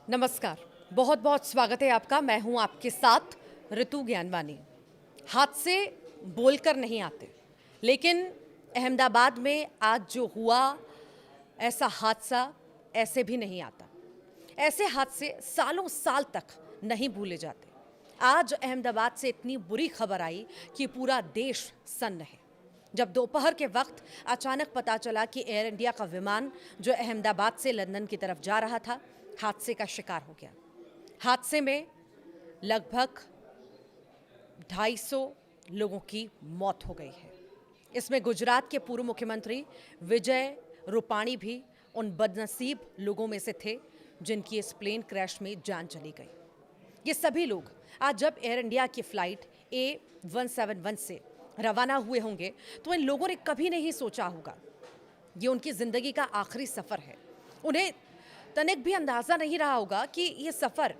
नमस्कार। बहुत बहुत स्वागत है आपका। मैं हूं आपके साथ ऋतु ज्ञानवानी। हादसे बोलकर नहीं आते, लेकिन अहमदाबाद में आज जो हुआ ऐसा हादसा ऐसे भी नहीं आता। ऐसे हादसे सालों साल तक नहीं भूले जाते। आज अहमदाबाद से इतनी बुरी खबर आई कि पूरा देश सन्न है। जब दोपहर के वक्त अचानक पता चला कि एयर इंडिया का विमान जो अहमदाबाद से लंदन की तरफ जा रहा था हादसे का शिकार हो गया। हादसे में लगभग 250 लोगों की मौत हो गई है। इसमें गुजरात के पूर्व मुख्यमंत्री विजय रूपाणी भी उन बदनसीब लोगों में से थे जिनकी इस प्लेन क्रैश में जान चली गई। ये सभी लोग आज जब एयर इंडिया की फ्लाइट A171 से रवाना हुए होंगे तो इन लोगों ने कभी नहीं सोचा होगा ये उनकी ज़िंदगी का आखिरी सफ़र है। उन्हें तनिक भी अंदाज़ा नहीं रहा होगा कि ये सफ़र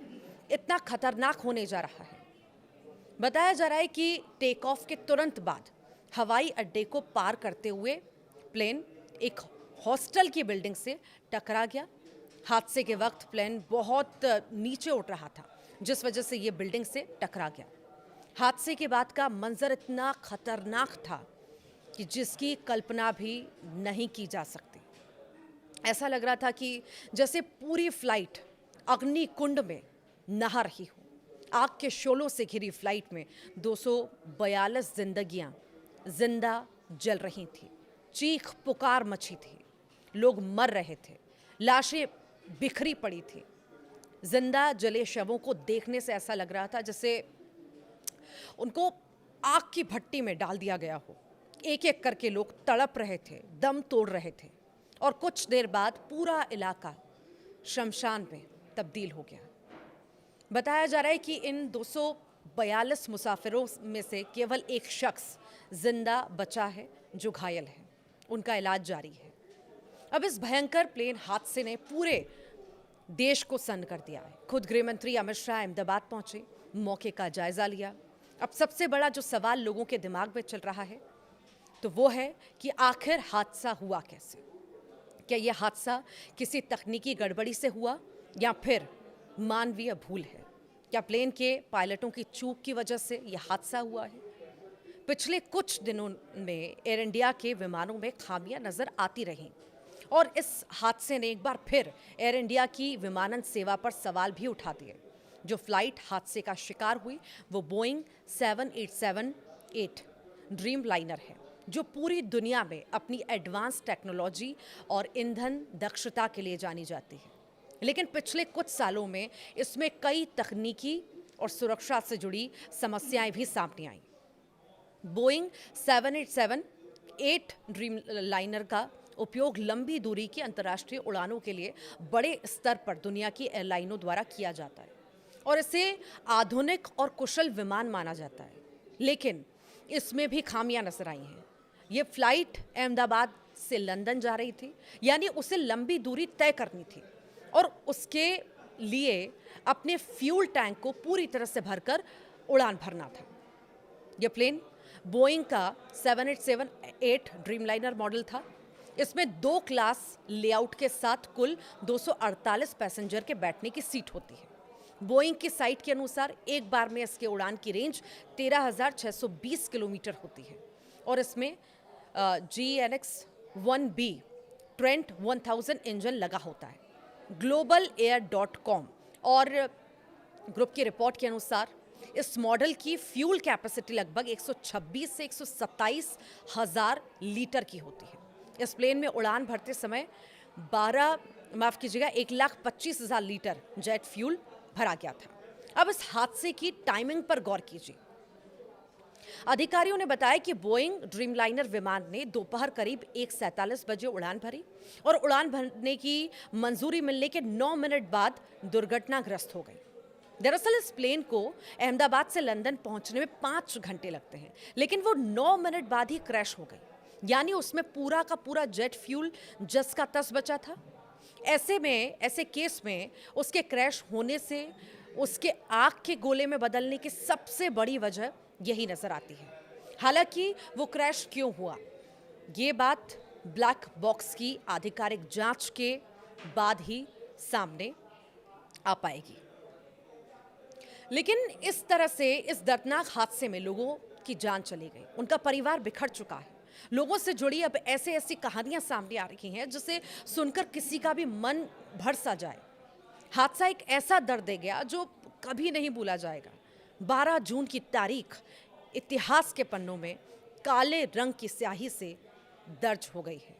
इतना खतरनाक होने जा रहा है। बताया जा रहा है कि टेक ऑफ के तुरंत बाद हवाई अड्डे को पार करते हुए प्लेन एक हॉस्टल की बिल्डिंग से टकरा गया। हादसे के वक्त प्लेन बहुत नीचे उठ रहा था, जिस वजह से ये बिल्डिंग से टकरा गया। हादसे के बाद का मंजर इतना खतरनाक था कि जिसकी कल्पना भी नहीं की जा सकती। ऐसा लग रहा था कि जैसे पूरी फ्लाइट अग्नि कुंड में नहा रही हो। आग के शोलों से घिरी फ्लाइट में 242 जिंदगियां जिंदा जल रही थी। चीख पुकार मची थी, लोग मर रहे थे, लाशें बिखरी पड़ी थी। जिंदा जले शवों को देखने से ऐसा लग रहा था जैसे उनको आग की भट्टी में डाल दिया गया हो। एक एक करके लोग तड़प रहे थे, दम तोड़ रहे थे और कुछ देर बाद पूरा इलाका शमशान में तब्दील हो गया। बताया जा रहा है कि इन 242 मुसाफिरों में से केवल एक शख्स जिंदा बचा है जो घायल है। उनका इलाज जारी है। अब इस भयंकर प्लेन हादसे ने पूरे देश को सन्न कर दिया है। खुद गृह मंत्री अमित शाह अहमदाबाद पहुंचे, मौके का जायजा लिया। अब सबसे बड़ा जो सवाल लोगों के दिमाग में चल रहा है तो वो है कि आखिर हादसा हुआ कैसे। क्या यह हादसा किसी तकनीकी गड़बड़ी से हुआ या फिर मानवीय भूल है? क्या प्लेन के पायलटों की चूक की वजह से यह हादसा हुआ है? पिछले कुछ दिनों में एयर इंडिया के विमानों में खामियां नजर आती रहीं और इस हादसे ने एक बार फिर एयर इंडिया की विमानन सेवा पर सवाल भी उठा दिए। जो फ्लाइट हादसे का शिकार हुई वो बोइंग 787-8 ड्रीम लाइनर है, जो पूरी दुनिया में अपनी एडवांस टेक्नोलॉजी और ईंधन दक्षता के लिए जानी जाती है। लेकिन पिछले कुछ सालों में इसमें कई तकनीकी और सुरक्षा से जुड़ी समस्याएं भी सामने आईं। बोइंग 787-8 ड्रीम लाइनर का उपयोग लंबी दूरी की अंतर्राष्ट्रीय उड़ानों के लिए बड़े स्तर पर दुनिया की एयरलाइनों द्वारा किया जाता है और इसे आधुनिक और कुशल विमान माना जाता है। लेकिन इसमें भी खामियां नजर आई हैं। ये फ्लाइट अहमदाबाद से लंदन जा रही थी, यानी उसे लंबी दूरी तय करनी थी और उसके लिए अपने फ्यूल टैंक को पूरी तरह से भरकर उड़ान भरना था। यह प्लेन बोइंग का 787-8 ड्रीमलाइनर मॉडल था। इसमें 2 क्लास लेआउट के साथ कुल 248 पैसेंजर के बैठने की सीट होती है। बोइंग की साइट के अनुसार एक बार में इसके उड़ान की रेंज 13,620 किलोमीटर होती है और इसमें GNX-1B ट्रेंट 1000 इंजन लगा होता है। GlobalAir.com और ग्रुप की रिपोर्ट के अनुसार इस मॉडल की फ्यूल कैपेसिटी लगभग 126 से 127 हज़ार लीटर की होती है। इस प्लेन में उड़ान भरते समय 1,25,000 लीटर जेट फ्यूल भरा गया था। अब इस हादसे की टाइमिंग पर गौर कीजिए। अधिकारियों ने बताया कि बोइंग ड्रीमलाइनर विमान ने दोपहर करीब 1:47 बजे उड़ान भरी और उड़ान भरने की मंजूरी मिलने के 9 मिनट बाद दुर्घटनाग्रस्त हो गई। दरअसल इस प्लेन को अहमदाबाद से लंदन पहुंचने में 5 घंटे लगते हैं, लेकिन वो 9 मिनट बाद ही क्रैश हो गई। यानी उसमें पूरा का पूरा जेट फ्यूल जस का तस बचा था। ऐसे केस में उसके क्रैश होने से उसके आग के गोले में बदलने की सबसे बड़ी वजह यही नजर आती है। हालांकि वो क्रैश क्यों हुआ, ये बात ब्लैक बॉक्स की आधिकारिक जांच के बाद ही सामने आ पाएगी। लेकिन इस तरह से इस दर्दनाक हादसे में लोगों की जान चली गई, उनका परिवार बिखर चुका है। लोगों से जुड़ी अब ऐसे ऐसी कहानियां सामने आ रही हैं जिसे सुनकर किसी का भी मन भर सा जाए। हादसा एक ऐसा दर्द दे गया जो कभी नहीं भूला जाएगा। 12 जून की तारीख इतिहास के पन्नों में काले रंग की स्याही से दर्ज हो गई है।